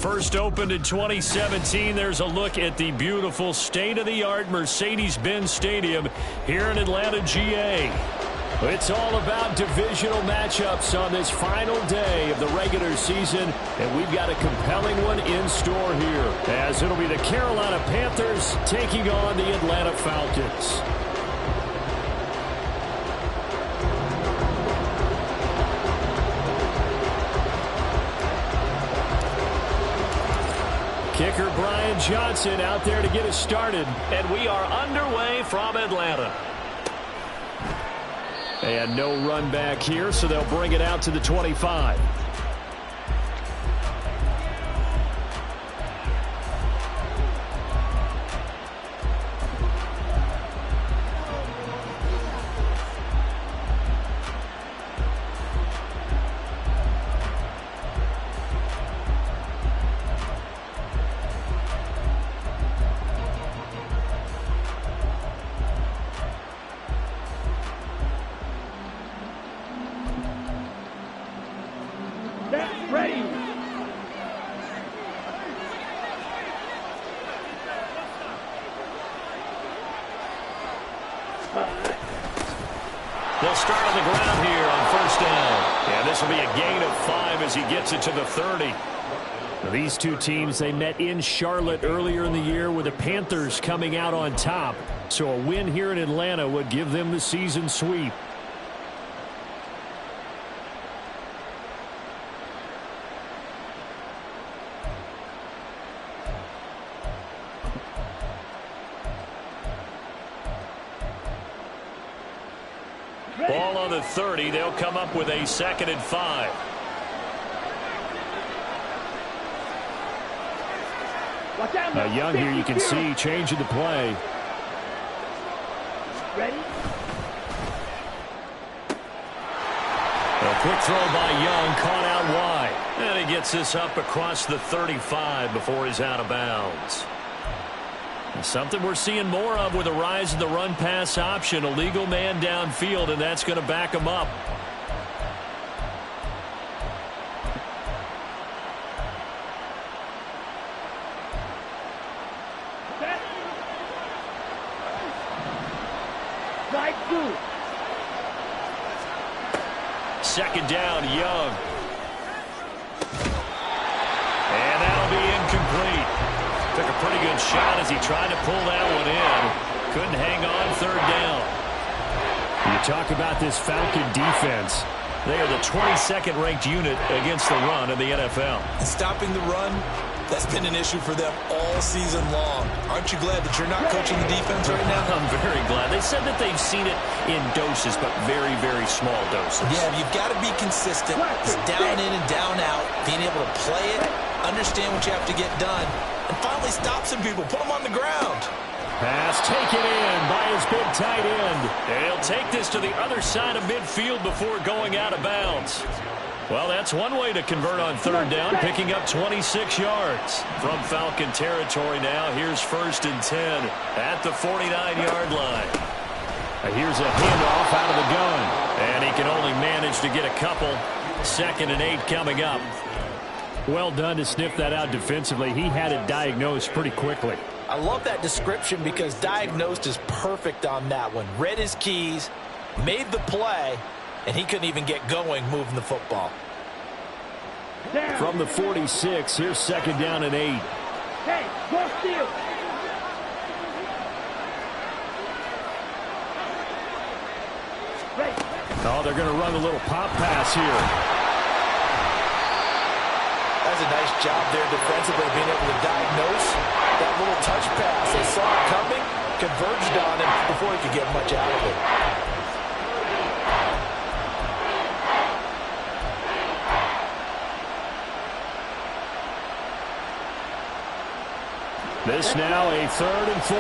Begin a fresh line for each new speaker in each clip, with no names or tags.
First opened in 2017. There's a look at the beautiful state-of-the-art Mercedes-Benz Stadium here in Atlanta, GA. It's all about divisional matchups on this final day of the regular season, and we've got a compelling one in store here, as it'll be the Carolina Panthers taking on the Atlanta Falcons. Kicker Brian Johnson out there to get us started, and we are underway from Atlanta. And no run back here, so they'll bring it out to the 25. They'll start on the ground here on first down. And this will be a gain of 5 as he gets it to the 30. These two teams, they met in Charlotte earlier in the year with the Panthers coming out on top. So a win here in Atlanta would give them the season sweep. Ball on the 30. They'll come up with a 2nd and 5. Young here, you can see changing the play.
Ready?
A quick throw by Young, caught out wide. And he gets this up across the 35 before he's out of bounds. Something we're seeing more of with the rise of the run-pass option. A legal man downfield, and that's going to back him up. Second down, Young. And that'll be incomplete. Took a pretty good shot as he tried to pull that one in. Couldn't hang on 3rd down. You talk about this Falcon defense. They are the 22nd ranked unit against the run in the NFL.
And stopping the run, that's been an issue for them all season long. Aren't you glad that you're not coaching the defense right now?
I'm very glad. They said that they've seen it in doses, but very, very small doses.
Yeah, you've got to be consistent. It's down in and down out, being able to play it, understand what you have to get done, and finally stop some people, put them on the ground.
Pass taken in by his big tight end. And he'll take this to the other side of midfield before going out of bounds. Well, that's one way to convert on 3rd down, picking up 26 yards. From Falcon territory now, here's 1st and 10 at the 49-yard line. Here's a handoff out of the gun, and he can only manage to get a couple. 2nd and 8 coming up. Well done to sniff that out defensively. He had it diagnosed pretty quickly.
I love that description because diagnosed is perfect on that one. Read his keys, made the play, and he couldn't even get going moving the football.
From the 46, here's 2nd down and 8.
Hey, go steal.
Oh, they're going to run a little pop pass here.
That's a nice job there defensively, being able to diagnose that little touch pass. They saw it coming, converged on him before he could get much out of it.
This now a 3rd and 4.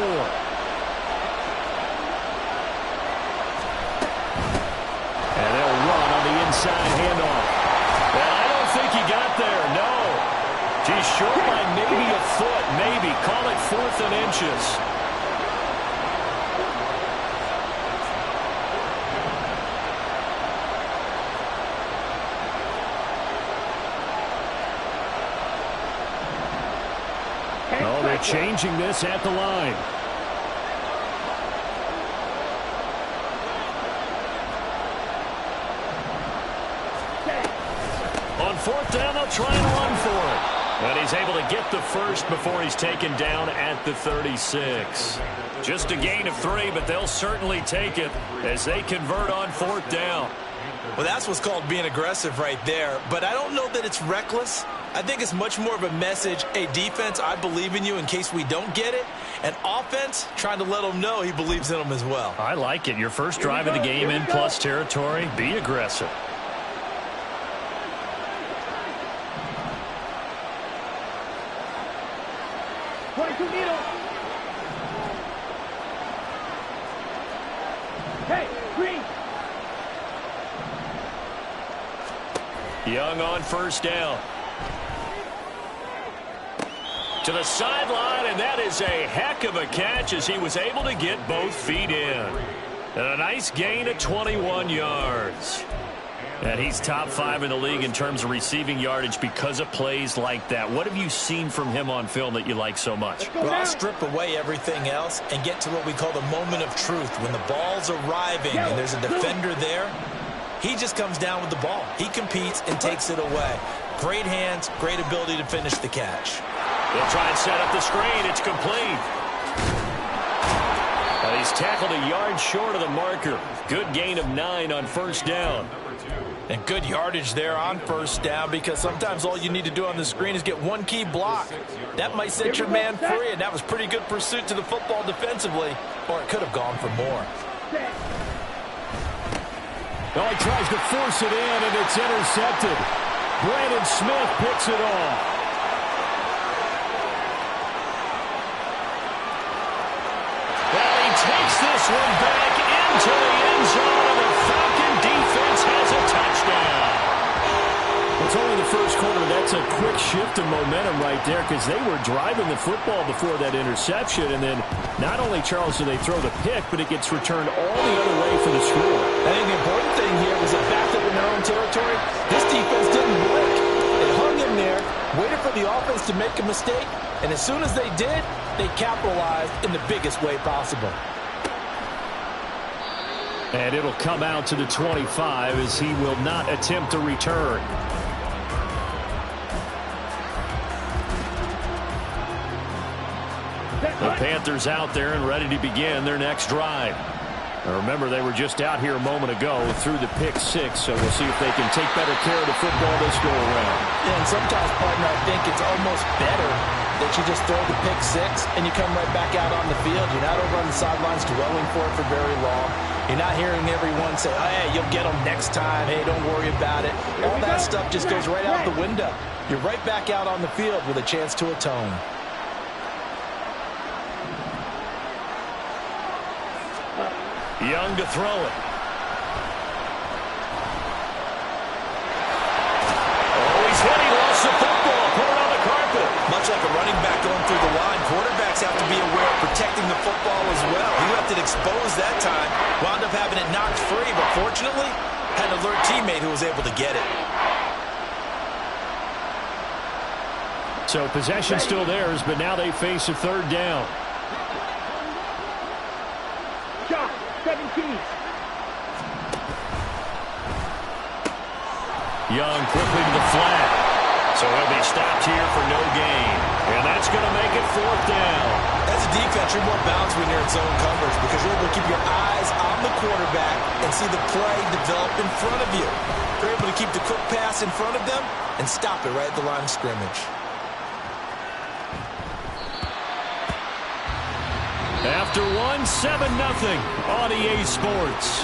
And they'll run on the inside handoff. And I don't think he got there, no. He's short by maybe a foot, maybe. Call it 4th and inches. changing this at the line. On fourth down, they'll try and run for it. And he's able to get the first before he's taken down at the 36. Just a gain of 3, but they'll certainly take it as they convert on fourth down.
Well, that's what's called being aggressive right there. But I don't know that it's reckless. I think it's much more of a message, hey, defense, I believe in you in case we don't get it. And offense, trying to let them know he believes in them as well.
I like it. Your first drive of the game in plus territory, be aggressive. Young on first down. To the sideline, and that is a heck of a catch as he was able to get both feet in. And a nice gain of 21 yards. And he's top 5 in the league in terms of receiving yardage because of plays like that. What have you seen from him on film that you like so much?
Well, I'll strip away everything else and get to what we call the moment of truth. When the ball's arriving and there's a defender there, he just comes down with the ball. He competes and takes it away. Great hands, great ability to finish the catch.
They'll try and set up the screen. It's complete. And he's tackled a yard short of the marker. Good gain of 9 on first down.
And good yardage there on first down, because sometimes all you need to do on the screen is get one key block. That might set your man free, and that was pretty good pursuit to the football defensively, or it could have gone for more.
Oh, he tries to force it in, and it's intercepted. Brandon Smith picks it off. Well, he takes this one back into the end zone, and the Falcon defense has a touchdown. It's only the first quarter. That's a quick shift of momentum right there, because they were driving the football before that interception, and then not only, Charles, do they throw the pick, but it gets returned all the other way for the score.
I think the important thing here was the fact that in their own territory, this defense didn't blink. They hung in there, waited for the offense to make a mistake, and as soon as they did, they capitalized in the biggest way possible.
And it'll come out to the 25 as he will not attempt a return. The Panthers out there and ready to begin their next drive. Now remember, they were just out here a moment ago through the pick 6, so we'll see if they can take better care of the football this go around.
Yeah, and sometimes, partner, I think it's almost better that you just throw the pick 6 and you come right back out on the field. You're not over on the sidelines dwelling for it for very long. You're not hearing everyone say, oh, hey, you'll get them next time. Hey, don't worry about it. All that stuff just goes right out the window. You're right back out on the field with a chance to atone.
Young to throw it. Oh, he's hit. He lost the football. Put it on the carpet.
Much like a running back going through the line, quarterbacks have to be aware of protecting the football as well. He left it exposed that time. Wound up having it knocked free, but fortunately, had an alert teammate who was able to get it.
So possession still theirs, but now they face a third down. Young quickly to the flat. So he'll be stopped here for no gain. And that's going to make it fourth down.
As a defense, you're more balanced when you're in zone coverage because you're able to keep your eyes on the quarterback and see the play develop in front of you. You're able to keep the quick pass in front of them and stop it right at the line of scrimmage.
After one, 7-0 on EA Sports.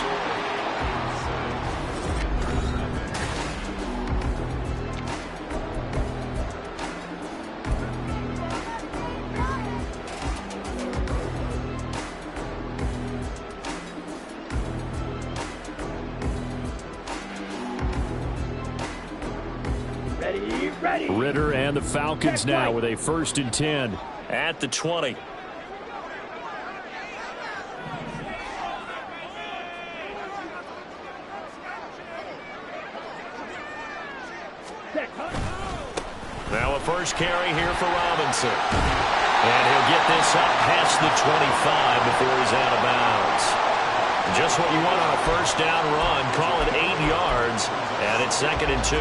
Ritter and the Falcons now with a 1st and 10 at the 20. Now a first carry here for Robinson. And he'll get this up past the 25 before he's out of bounds. Just what you want on a first down run. Call it 8 yards, and it's 2nd and 2.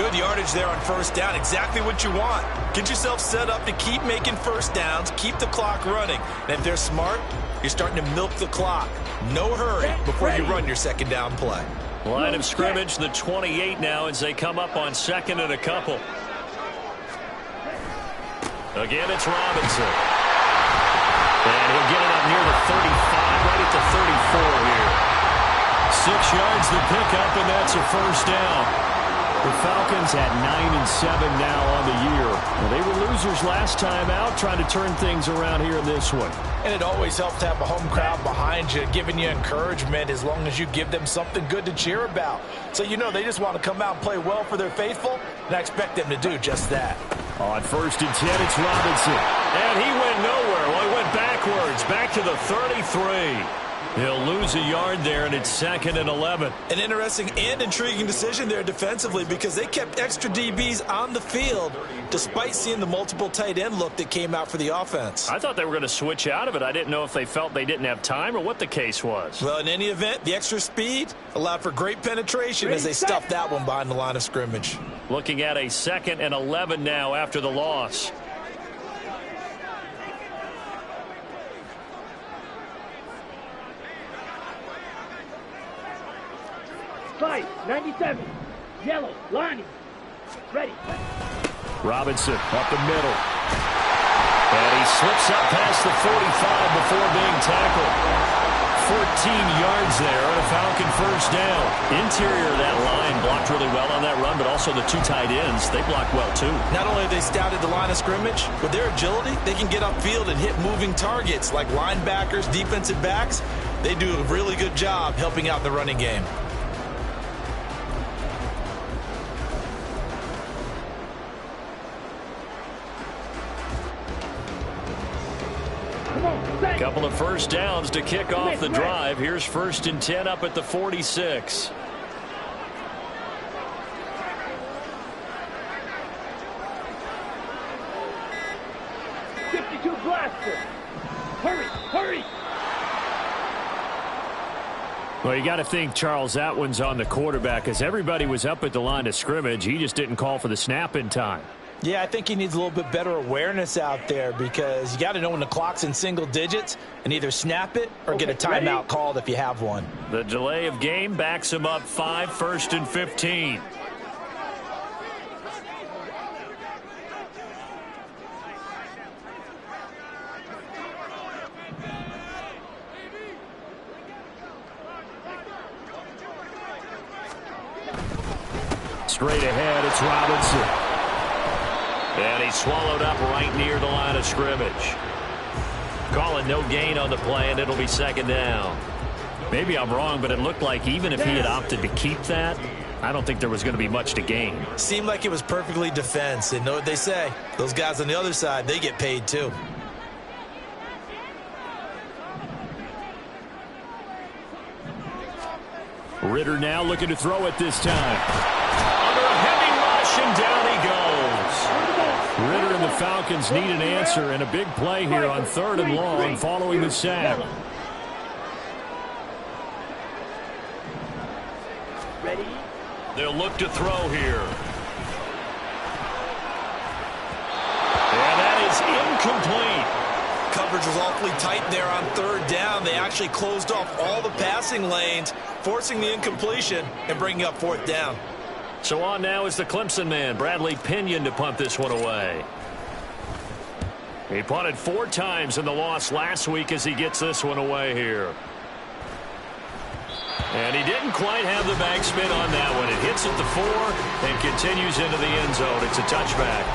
Good yardage there on first down. Exactly what you want. Get yourself set up to keep making first downs, keep the clock running. And if they're smart, you're starting to milk the clock. No hurry before you run your second down play.
Line of scrimmage, the 28 now, as they come up on 2nd and a couple. Again, it's Robinson. And he'll get it up near the 35, right at the 34 here. 6 yards the pickup, and that's a first down. The Falcons at 9-7 now on the year. Well, they were losers last time out, trying to turn things around here in this one.
And it always helps to have a home crowd behind you, giving you encouragement as long as you give them something good to cheer about. So you know they just want to come out and play well for their faithful, and I expect them to do just that.
On 1st and 10, it's Robinson. And he went nowhere. Well, he went backwards, back to the 33. He'll lose a yard there, and it's 2nd and 11.
An interesting and intriguing decision there defensively because they kept extra DBs on the field despite seeing the multiple tight end look that came out for the offense.
I thought they were going to switch out of it. I didn't know if they felt they didn't have time or what the case was.
Well, in any event, the extra speed allowed for great penetration as they stuffed that one behind the line of scrimmage.
Looking at a 2nd and 11 now after the loss.
Five, 97, yellow, lining, ready.
Robinson up the middle. And he slips up past the 45 before being tackled. 14 yards there and a Falcon first down. Interior of that line blocked really well on that run, but also the 2 tight ends, they blocked well too.
Not only have they scouted the line of scrimmage, with their agility, they can get upfield and hit moving targets like linebackers, defensive backs. They do a really good job helping out in the running game.
A couple of first downs to kick off the drive. Here's 1st and 10 up at the 46.
Blaster. Hurry, hurry.
Well, you got to think, Charles, that one's on the quarterback as everybody was up at the line of scrimmage. He just didn't call for the snap in time.
Yeah, I think he needs a little bit better awareness out there because you got to know when the clock's in single digits and either snap it or get a timeout called if you have one.
The delay of game backs him up 5, 1st and 15. Straight ahead, it's Robinson. And he's swallowed up right near the line of scrimmage. Calling no gain on the play, and it'll be 2nd down. Maybe I'm wrong, but it looked like even if he had opted to keep that, I don't think there was going to be much to gain.
Seemed like it was perfectly defense. And know what they say? Those guys on the other side, they get paid too.
Ritter now looking to throw it this time. Under a heavy rush, and down he goes. Ritter and the Falcons need an answer, and a big play here on 3rd and long following the sack.
Ready?
They'll look to throw here. And that is incomplete.
Coverage was awfully tight there on 3rd down. They actually closed off all the passing lanes, forcing the incompletion and bringing up 4th down.
So on now is the Clemson man, Bradley Pinion, to punt this one away. He punted 4 times in the loss last week as he gets this one away here. And he didn't quite have the backspin on that one. It hits at the 4 and continues into the end zone. It's a touchback.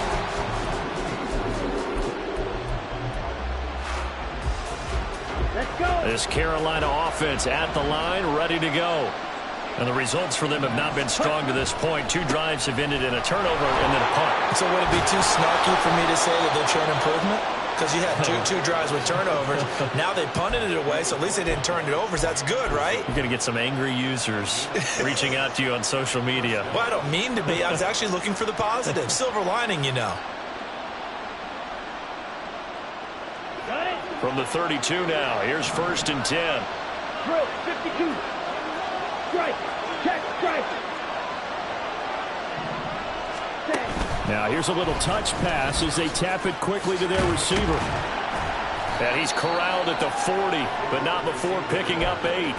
This Carolina offense at the line, ready to go. And the results for them have not been strong to this point. 2 drives have ended in a turnover and then a punt.
So would it be too snarky for me to say that they're showing improvement? Because you had two drives with turnovers. Now they punted it away, so at least they didn't turn it over. That's good, right?
You're going to get some angry users reaching out to you on social media.
Well, I don't mean to be. I was actually looking for the positive. Silver lining, you know.
From the 32 now, here's 1st and 10.
Drill, 52. Strike. Check, strike.
Now here's a little touch pass as they tap it quickly to their receiver. And he's corralled at the 40, but not before picking up 8.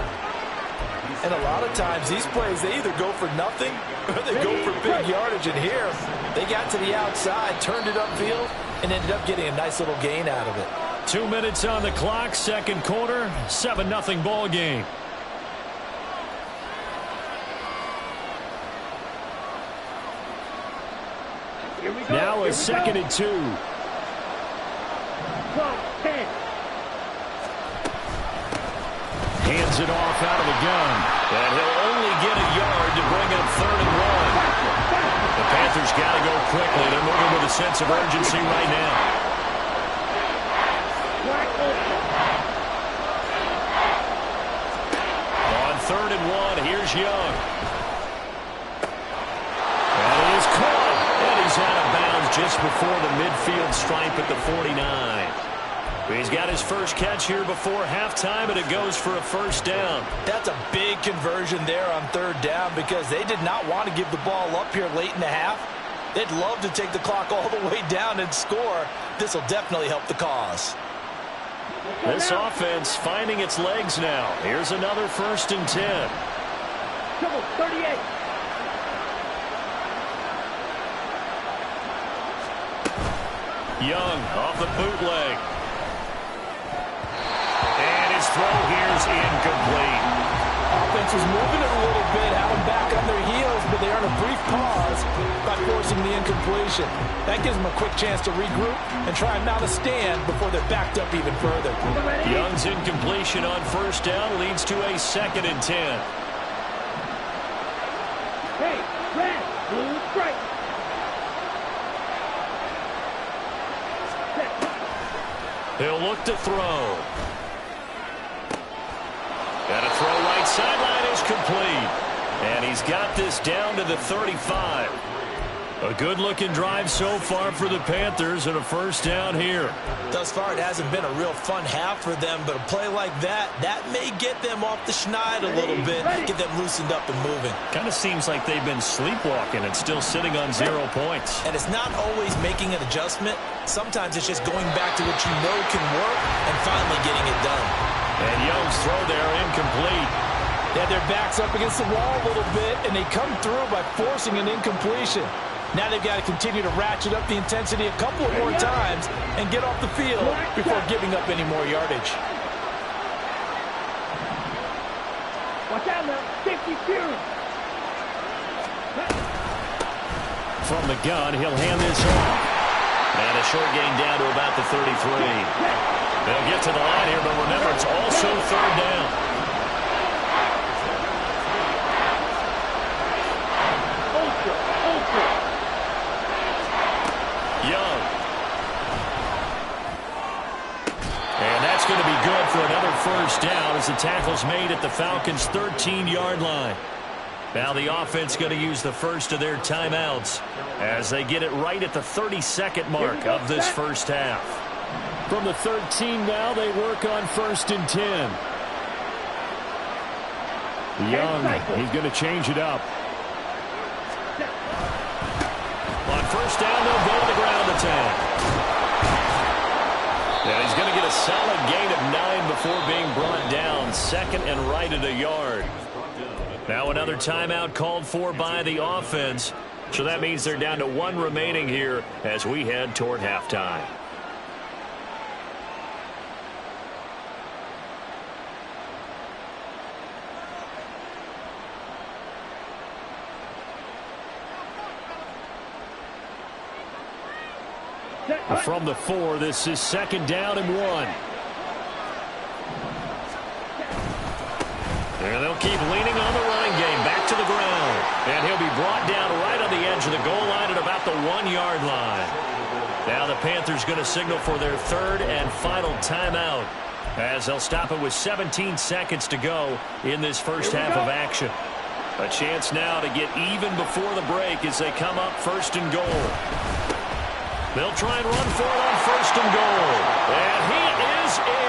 And a lot of times these plays, they either go for nothing or they go for big yardage. And here, they got to the outside, turned it upfield, and ended up getting a nice little gain out of it.
2 minutes on the clock, second quarter, 7-0 ball game.
Here we go.
Now a 2nd and 2.
12, 10.
Hands it off out of the gun. And he'll only get a yard to bring up 3rd and 1. The Panthers got to go quickly. They're moving with a sense of urgency right now. On 3rd and 1, here's Young. And it is caught. And he's out of bounds just before the midfield stripe at the 49. He's got his first catch here before halftime, and it goes for a 1st down.
That's a big conversion there on 3rd down because they did not want to give the ball up here late in the half. They'd love to take the clock all the way down and score. This will definitely help the cause.
This offense finding its legs now. Here's another 1st and 10.
Triple, 38.
Young off the bootleg. And his throw here's incomplete.
Offense was moving it a little bit, had them back on their heels, but they earned a brief pause by forcing the incompletion. That gives them a quick chance to regroup and try and mount a stand before they're backed up even further.
Young's incompletion on 1st down leads to a 2nd and 10.
Hey, red, blue, strike.
He'll look to throw. And a throw right sideline is complete. And he's got this down to the 35. A good-looking drive so far for the Panthers and a 1st down here.
Thus far, it hasn't been a real fun half for them, but a play like that may get them off the schneid a little bit, get them loosened up and moving.
Kind of seems like they've been sleepwalking and still sitting on 0 points.
And it's not always making an adjustment. Sometimes it's just going back to what you know can work and finally getting it done.
And Young's throw there incomplete.
They had their backs up against the wall a little bit, and they come through by forcing an incompletion. Now they've got to continue to ratchet up the intensity a couple of more times and get off the field before giving up any more yardage.
Watch out now. Safety Fury.
From the gun, he'll hand this off. And a short gain down to about the 33. They'll get to the line here, but remember, it's also 3rd down. Young. And that's going to be good for another 1st down as the tackle's made at the Falcons' 13-yard line. Now the offense going to use the first of their timeouts as they get it right at the 32nd mark of this 1st half. From the 13 now, they work on 1st and 10. Young, he's going to change it up. On 1st down, they'll go to the ground attack. And he's going to get a solid gain of 9 before being brought down. 2nd and right at a yard. Now another timeout called for by the offense. So that means they're down to 1 remaining here as we head toward halftime. From the 4, this is 2nd down and 1. And they'll keep leaning on the running game. Back to the ground. And he'll be brought down right on the edge of the goal line at about the 1-yard line. Now the Panthers going to signal for their 3rd and final timeout as they'll stop it with 17 seconds to go in this 1st half of action. A chance now to get even before the break as they come up 1st and goal. They'll try and run for it on 1st and goal. And he is in.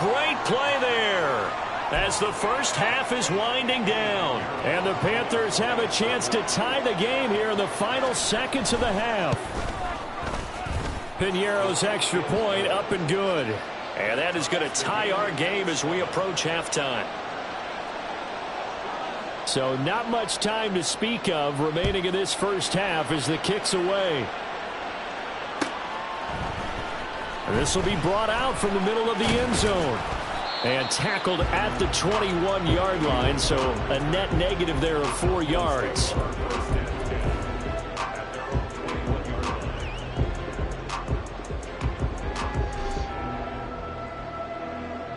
great play there as the first half is winding down. And the Panthers have a chance to tie the game here in the final seconds of the half. Piñeiro's extra point up and good. And that is going to tie our game as we approach halftime. So not much time to speak of remaining in this first half as the kick's away. And this will be brought out from the middle of the end zone. And tackled at the 21-yard line, so a net negative there of 4 yards.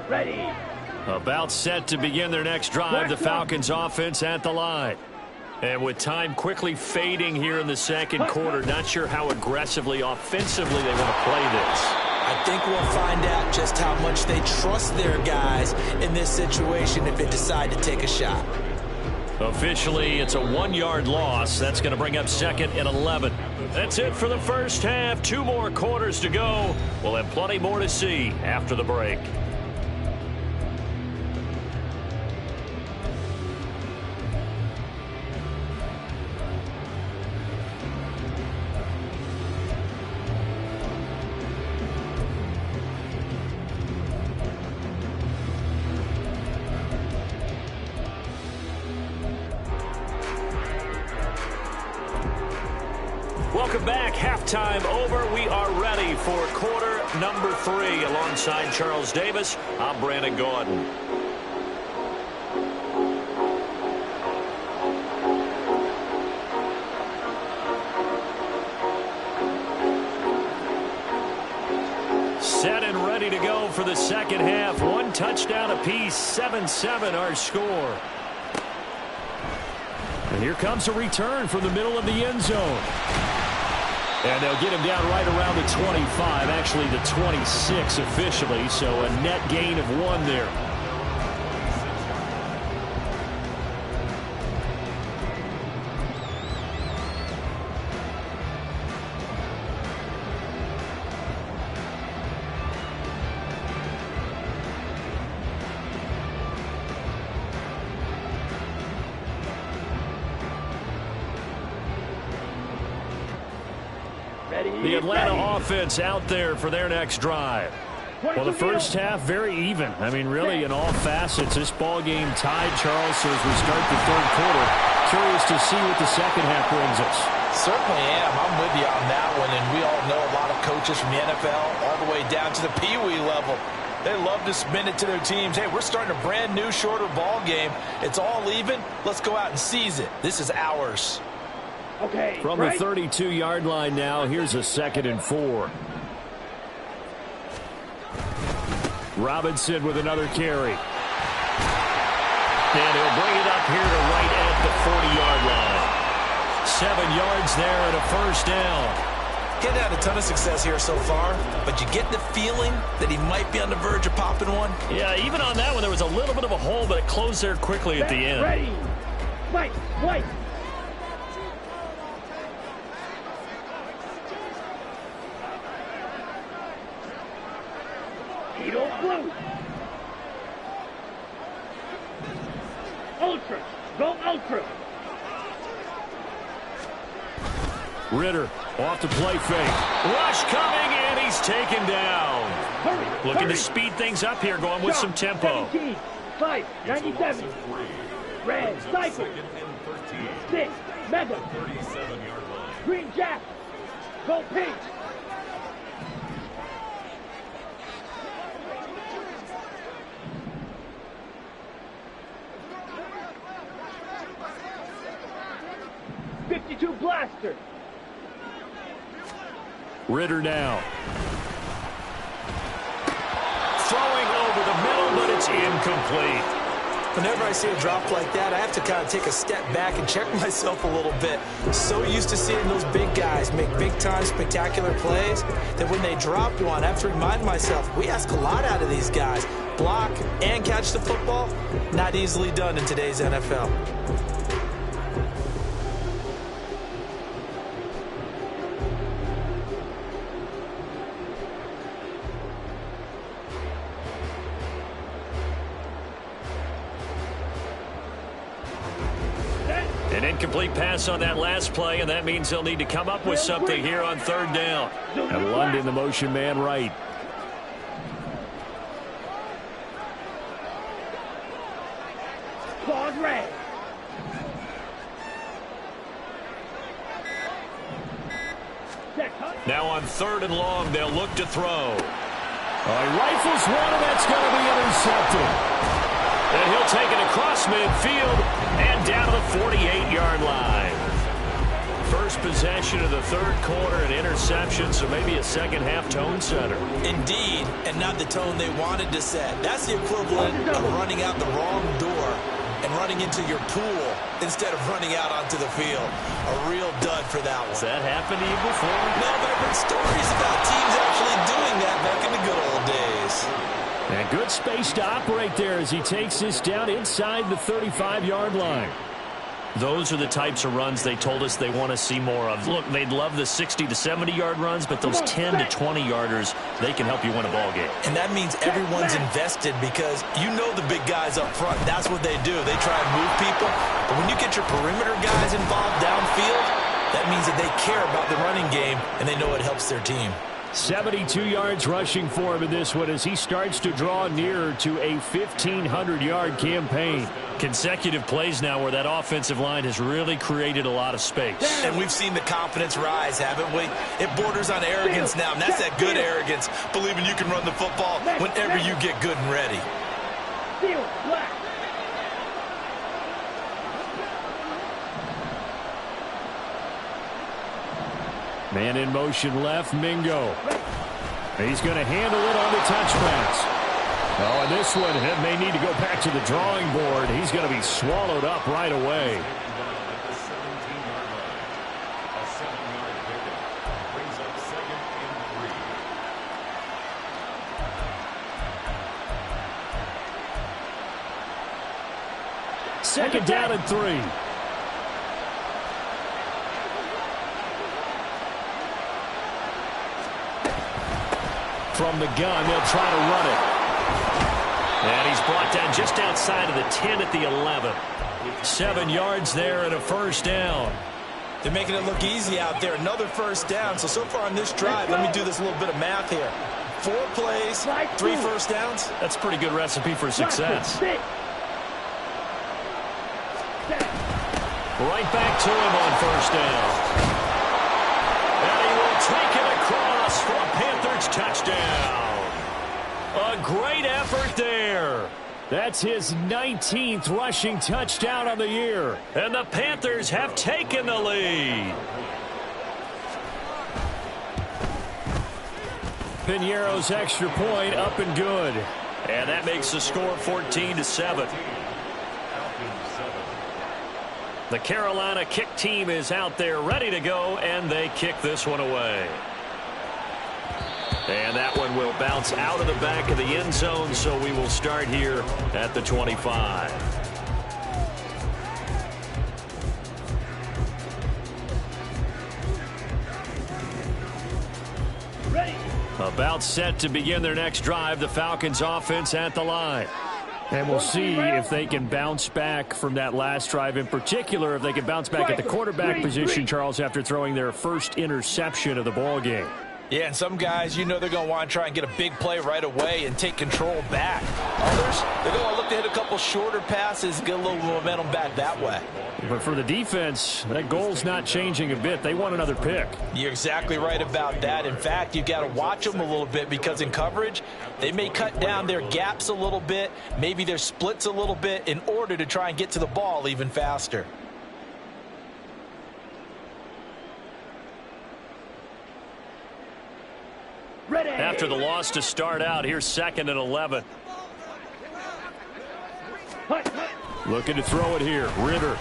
Ready.
About set to begin their next drive, the Falcons offense at the line. And with time quickly fading here in the second quarter, not sure how aggressively, offensively they want to play this.
I think we'll find out just how much they trust their guys in this situation if they decide to take a shot.
Officially, it's a 1-yard loss. That's going to bring up 2nd and 11. That's it for the first half. 2 more quarters to go. We'll have plenty more to see after the break. Welcome back. Halftime over. We are ready for quarter number 3. Alongside Charles Davis, I'm Brandon Gordon. Set and ready to go for the second half. 1 touchdown apiece, 7-7 our score. And here comes a return from the middle of the end zone. And they'll get him down right around the 25, actually the 26 officially, so a net gain of 1 there. The Atlanta offense out there for their next drive. Well, the first half, very even. I mean, really, in all facets, this ball game tied, Charles, so as we start the third quarter. Curious to see what the second half brings us.
Certainly am. I'm with you on that one, and we all know a lot of coaches from the NFL all the way down to the Pee-wee level. They love to spin it to their teams. Hey, we're starting a brand new, shorter ball game. It's all even. Let's go out and seize it. This is ours.
Okay,
from the 32-yard line now, here's a 2nd and 4. Robinson with another carry. And he'll bring it up here to right at the 40-yard line. 7 yards there and a first down.
Getting had a ton of success here so far, but you get the feeling that he might be on the verge of popping one.
Yeah, even on that one, there was a little bit of a hole, but it closed there quickly at the end.
Ready. Fight. Blue. Ultra. Go Ultra.
Ritter off to play fake. Rush coming, and he's taken down. Looking to speed things up here, going with some tempo.
17, 5, 97. Red, cycle. 6, Mega. Green Jack. Go Pink. Blaster.
Ritter now. Throwing over the middle, but it's incomplete.
Whenever I see a drop like that, I have to kind of take a step back and check myself a little bit. So used to seeing those big guys make big-time spectacular plays that when they drop one, I have to remind myself, we ask a lot out of these guys. Block and catch the football, not easily done in today's NFL.
Incomplete pass on that last play, and that means they'll need to come up with something here on third down. And London, the motion man, right.
Claude Ray.
Now on third and long, they'll look to throw. He rifles one, and that's going to be intercepted. And he'll take it across midfield and down to the 48-yard line. First possession of the third quarter, an interception, so maybe a second-half tone setter.
Indeed, and not the tone they wanted to set. That's the equivalent of running out the wrong door and running into your pool instead of running out onto the field. A real dud for that one.
Has that happened to you before?
No, but I've heard stories about teams actually doing that back in the good old days.
And good space to operate there as he takes this down inside the 35-yard line. Those are the types of runs they told us they want to see more of. Look, they'd love the 60 to 70-yard runs, but those 10 to 20-yarders, they can help you win a ball game.
And that means everyone's invested because you know the big guys up front. That's what they do. They try and move people. But when you get your perimeter guys involved downfield, that means that they care about the running game and they know it helps their team.
72 yards rushing for him in this one as he starts to draw nearer to a 1,500-yard campaign. Consecutive plays now where that offensive line has really created a lot of space.
And we've seen the confidence rise, haven't we? It borders on arrogance now, and that's that good arrogance, believing you can run the football whenever you get good and ready.
Man in motion left, Mingo. He's going to handle it on the touch pass. Oh, and this one may need to go back to the drawing board. He's going to be swallowed up right away. Second down and 3. From the gun, they'll try to run it. And he's brought down just outside of the 10 at the 11. 7 yards there and a first down.
They're making it look easy out there. Another first down. So far on this drive, let me do this little bit of math here. 4 plays, 3 first downs.
That's a pretty good recipe for success. Right back to him on first down. And he will take it across for a Panthers touchdown. A great effort there. That's his 19th rushing touchdown on the year. And the Panthers have taken the lead. Piñeiro's extra point up and good. And that makes the score 14-7. The Carolina kick team is out there ready to go, and they kick this one away. And that one will bounce out of the back of the end zone, so we will start here at the 25.
Ready.
About set to begin their next drive, the Falcons offense at the line. And we'll see if they can bounce back from that last drive, in particular if they can bounce back at the quarterback position, Charles, after throwing their first interception of the ball game.
Yeah, and some guys, you know they're going to want to try and get a big play right away and take control back. Others, they're going to look to hit a couple shorter passes, get a little momentum back that way.
But for the defense, that goal's not changing a bit. They want another pick.
You're exactly right about that. In fact, you've got to watch them a little bit because in coverage, they may cut down their gaps a little bit, maybe their splits a little bit in order to try and get to the ball even faster.
Ready.
After the loss to start out, here's 2nd and 11. Looking to throw it here. Ritter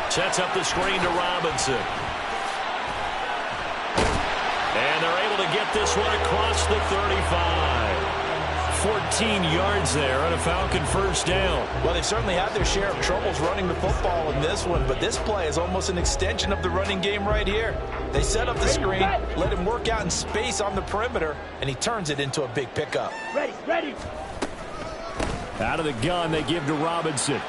sets up the screen to Robinson. And they're able to get this one across the 35. 14 yards there on a Falcon first down.
Well, they certainly had their share of troubles running the football in this one, but this play is almost an extension of the running game right here. They set up the screen, let him work out in space on the perimeter, and he turns it into a big pickup.
Ready, ready.
Out of the gun, they give to Robinson.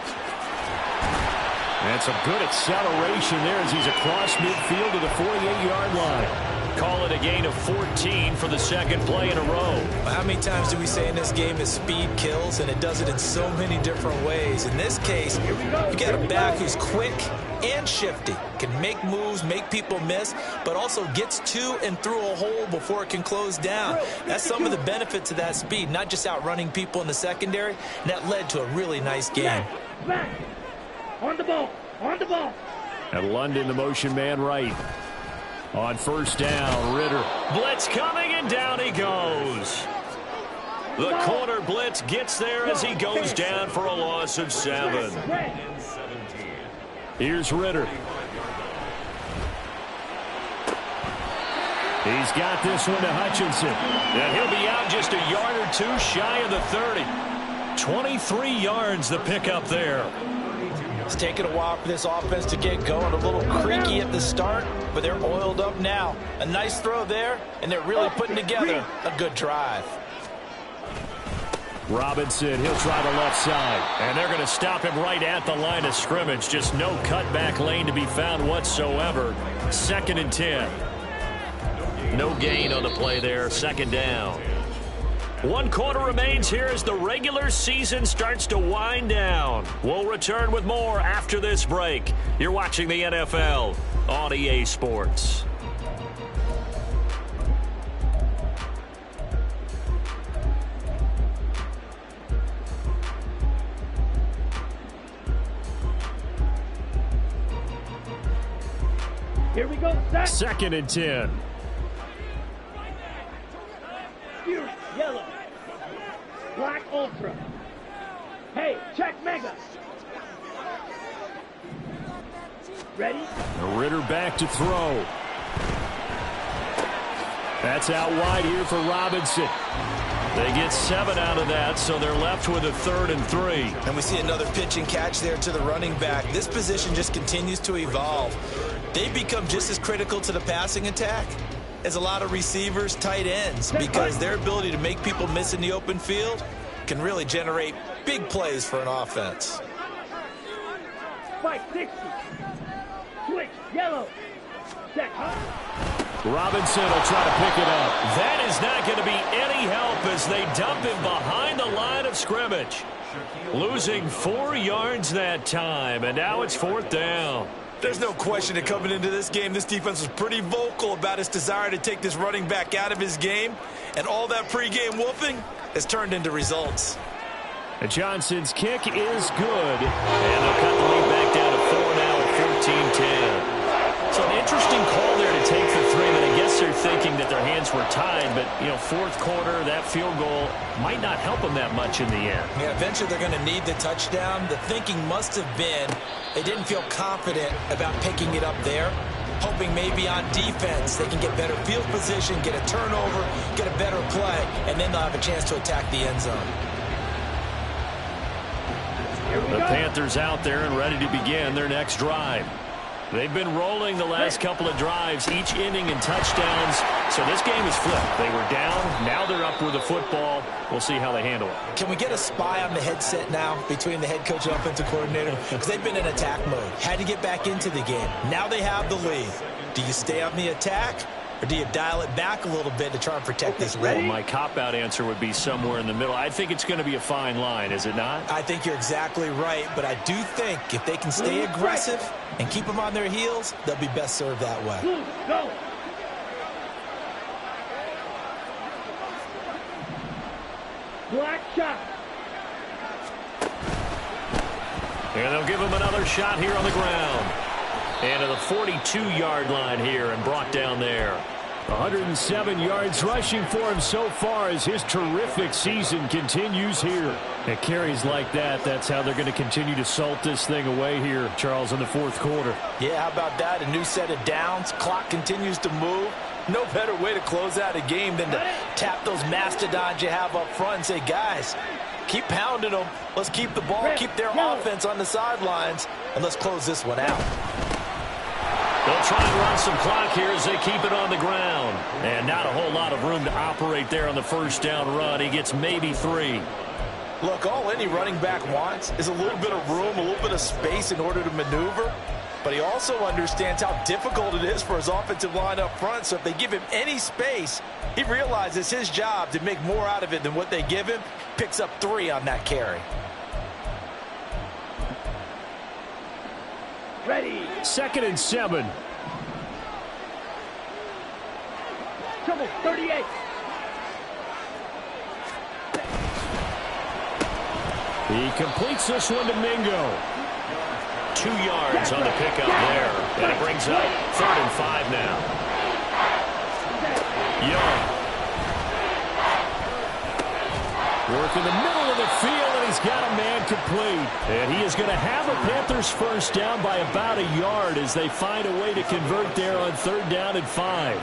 And some good acceleration there as he's across midfield to the 48-yard line. Call it a gain of 14 for the second play in a row.
How many times do we say in this game that speed kills, and it does it in so many different ways? In this case, you got a back who's quick and shifty, can make moves, make people miss, but also gets to and through a hole before it can close down. That's some of the benefits of that speed, not just outrunning people in the secondary, and that led to a really nice game.
Back. On the ball. On the ball.
And London, the motion man right. On first down, Ritter. Blitz coming, and down he goes. The corner blitz gets there as he goes down for a loss of 7. Here's Ritter. He's got this one to Hutchinson. And he'll be out just a yard or two shy of the 30. 23 yards the pickup there.
It's taken a while for this offense to get going. A little creaky at the start, but they're oiled up now. A nice throw there, and they're really putting together a good drive.
Robinson, he'll try the left side. And they're going to stop him right at the line of scrimmage. Just no cutback lane to be found whatsoever. 2nd and 10. No gain on the play there. 2nd down. 1 quarter remains here as the regular season starts to wind down. We'll return with more after this break. You're watching the NFL on EA Sports.
Here we go. Set.
2nd and 10.
Fuse. Yellow. Black Ultra. Hey, check Mega. Ready?
Ritter back to throw. That's out wide here for Robinson. They get 7 out of that, so they're left with a 3rd and 3.
And we see another pitch and catch there to the running back. This position just continues to evolve. They become just as critical to the passing attack as a lot of receivers, tight ends, because their ability to make people miss in the open field can really generate big plays for an offense.
Spike 60. Switch. Yellow. Set.
Robinson will try to pick it up. That is not going to be any help as they dump him behind the line of scrimmage. Losing 4 yards that time, and now it's 4th down.
There's no question that coming into this game, this defense was pretty vocal about its desire to take this running back out of his game, and all that pregame wolfing has turned into results.
And Johnson's kick is good, and they'll cut the lead back down to 4 now at 14-10. So an interesting call there to take the 3, but I guess they're thinking that their hands were tied, but, you know, 4th quarter, that field goal might not help them that much in the end.
Yeah, eventually they're going to need the touchdown. The thinking must have been they didn't feel confident about picking it up there, hoping maybe on defense they can get better field position, get a turnover, get a better play, and then they'll have a chance to attack the end zone.
The Panthers out there and ready to begin their next drive. They've been rolling the last couple of drives, each inning in touchdowns. So this game is flipped. They were down. Now they're up with the football. We'll see how they handle it.
Can we get a spy on the headset now between the head coach and offensive coordinator? Because they've been in attack mode. Had to get back into the game. Now they have the lead. Do you stay on the attack, or do you dial it back a little bit to try and protect this lead?
Well, my cop-out answer would be somewhere in the middle. I think it's going to be a fine line, is it not?
I think you're exactly right, but I do think if they can stay aggressive and keep them on their heels, they'll be best served that way.
Go. Black shot.
And they'll give him another shot here on the ground. And to the 42-yard line here and brought down there. 107 yards rushing for him so far as his terrific season continues here. At carries like that, that's how they're going to continue to salt this thing away here, Charles, in the 4th quarter.
Yeah, how about that? A new set of downs. Clock continues to move. No better way to close out a game than to tap those mastodons you have up front and say, guys, keep pounding them. Let's keep the ball, keep their offense on the sidelines, and let's close this one out.
They'll try and run some clock here as they keep it on the ground. And not a whole lot of room to operate there on the first down run. He gets maybe 3.
Look, all any running back wants is a little bit of room, a little bit of space in order to maneuver. But he also understands how difficult it is for his offensive line up front. So if they give him any space, he realizes his job to make more out of it than what they give him. Picks up 3 on that carry.
Ready.
2nd and 7.
Trouble, 38.
He completes this one to Mingo. 2 yards on the pickup there. And it brings up 3rd and 5 now. Young. Work in the middle of the field, and he's got a man complete. And he is going to have a Panthers first down by about a yard as they find a way to convert there on 3rd down and 5.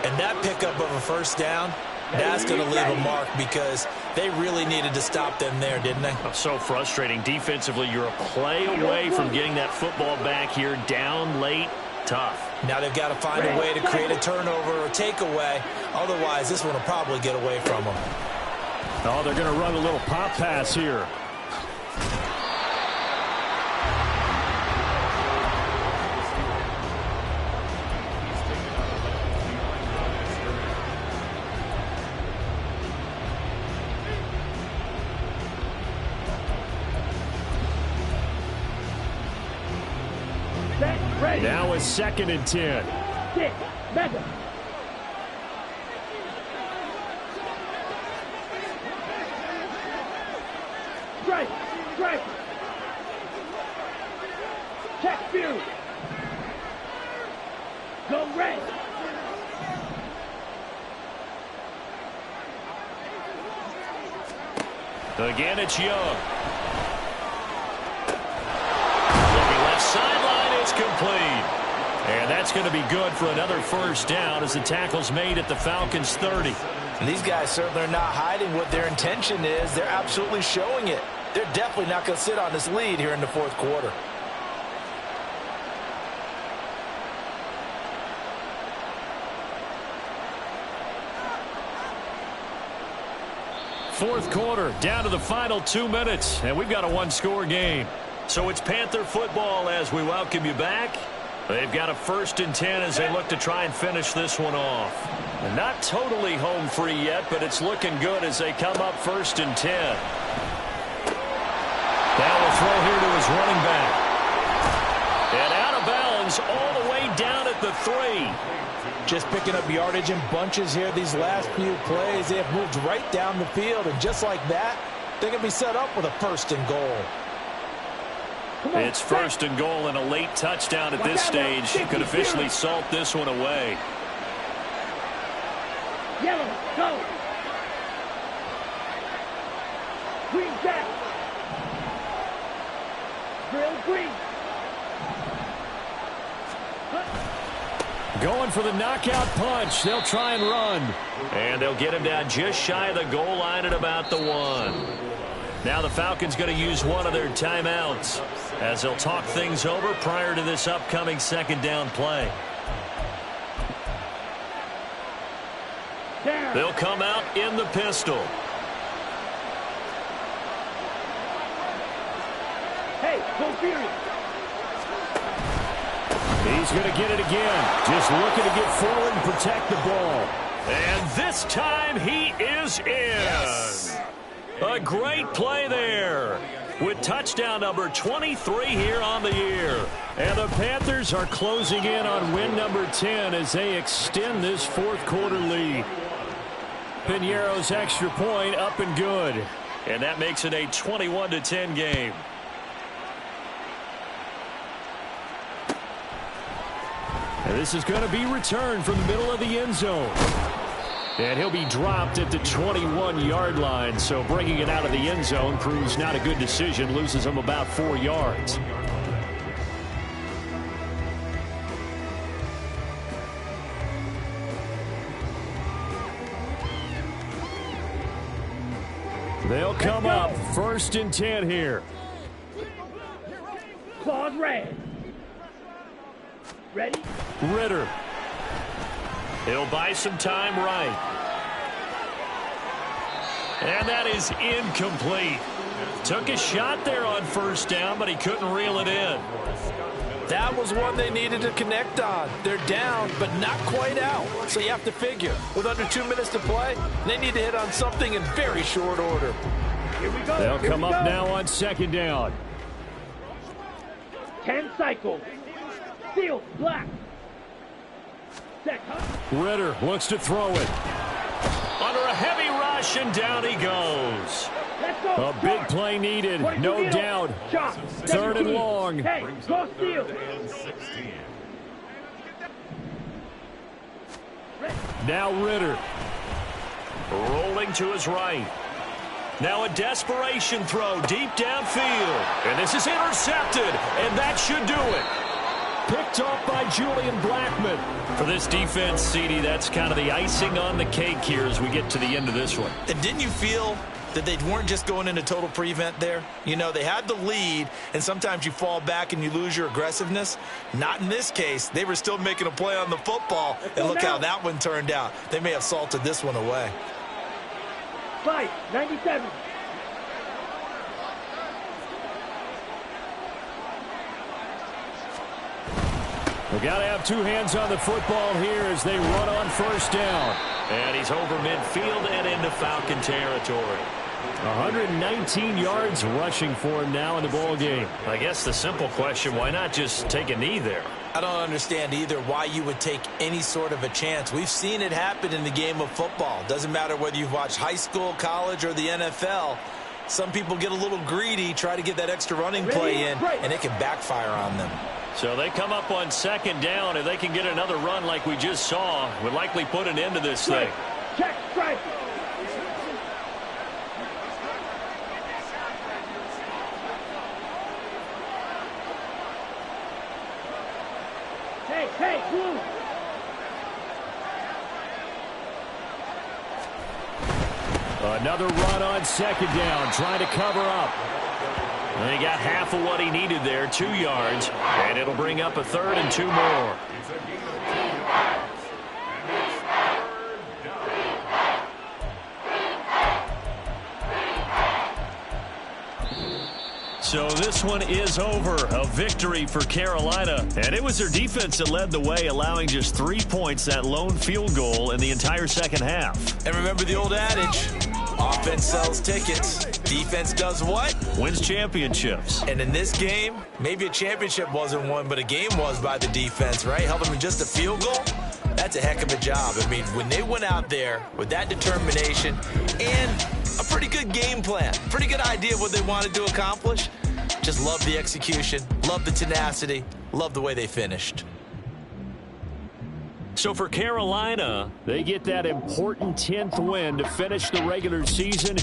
And that pickup of a first down, that's going to leave a mark because they really needed to stop them there, didn't they?
So frustrating. Defensively, you're a play away from getting that football back here down late. Tough.
Now they've got to find a way to create a turnover or takeaway. Otherwise, this one will probably get away from them.
Oh, they're going to run a little pop pass here. Now it's 2nd and 10.
Sit. Mega. Strike. Strike. Check view. Go red.
Again, it's Young. Looking left sideline, it's complete. And that's going to be good for another first down as the tackle's made at the Falcons' 30.
And these guys certainly are not hiding what their intention is. They're absolutely showing it. They're definitely not going to sit on this lead here in the 4th quarter.
Fourth quarter, down to the final 2 minutes, and we've got a 1-score game. So it's Panther football as we welcome you back. They've got a 1st and 10 as they look to try and finish this one off. And not totally home free yet, but it's looking good as they come up 1st and 10. Now will throw here to his running back. And out of bounds all the way down at the 3.
Just picking up yardage in bunches here these last few plays. They have moved right down the field, and just like that, they can be set up with a 1st and goal.
It's 1st and goal and a late touchdown at this stage. Could officially salt this one away.
Yellow, go. Green back. Drill green.
Going for the knockout punch. They'll try and run. And they'll get him down just shy of the goal line at about the 1. Now the Falcons going to use one of their timeouts as they'll talk things over prior to this upcoming 2nd down play. They'll come out in the pistol.
Hey, go Fury.
He's going to get it again. Just looking to get forward and protect the ball. And this time he is in. Yes. A great play there with touchdown number 23 here on the year. And the Panthers are closing in on win number 10 as they extend this 4th quarter lead. Piñeiro's extra point up and good. And that makes it a 21-10 game. And this is going to be returned from the middle of the end zone. And he'll be dropped at the 21-yard line. So bringing it out of the end zone proves not a good decision. Loses him about 4 yards. They'll come up 1st and 10 here.
Claws red. Ready?
Ritter. He'll buy some time right. And that is incomplete. Took a shot there on first down, but he couldn't reel it in.
That was one they needed to connect on. They're down, but not quite out. So you have to figure, with under 2 minutes to play, they need to hit on something in very short order.
Here we go.
They'll
Here
come
we
up
go.
now on second down.
10 cycles. Seal, black. Set,
Ritter looks to throw it. Under a heavy rush, and down he goes.
Let's go.
A big play needed, no doubt.
Shot.
Third and long.
Hey, go steal.
Now Ritter. Rolling to his right. Now a desperation throw deep downfield. And this is intercepted, and that should do it. Picked off by Julian Blackmon. For this defense, CD, that's kind of the icing on the cake here as we get to the end of this one.
And didn't you feel that they weren't just going into total prevent there? You know, they had the lead, and sometimes you fall back and you lose your aggressiveness. Not in this case. They were still making a play on the football, and look how that one turned out. They may have salted this one away.
Fight, 97.
We got to have two hands on the football here as they run on first down. And he's over midfield and into Falcon territory. 119 yards rushing for him now in the ball game. I guess the simple question, why not just take a knee there?
I don't understand either why you would take any sort of a chance. We've seen it happen in the game of football. Doesn't matter whether you've watched high school, college, or the NFL. Some people get a little greedy, try to get that extra running play in, and it can backfire on them.
So they come up on second down. If they can get another run like we just saw, would likely put an end to this thing.
Check, strike. Hey, blue.
Another run on second down, trying to cover up. And he got half of what he needed there, 2 yards, and it'll bring up a third and 2 more. So this one is over. A victory for Carolina. And it was their defense that led the way, allowing just 3 points, that lone field goal in the entire second half.
And remember the old adage, offense sells tickets. Defense does what?
Wins championships.
And in this game, maybe a championship wasn't won, but a game was by the defense, right? Held them in just a field goal. That's a heck of a job. I mean, when they went out there with that determination and a pretty good game plan, pretty good idea of what they wanted to accomplish, just love the execution, love the tenacity, love the way they finished.
So for Carolina, they get that important 10th win to finish the regular season.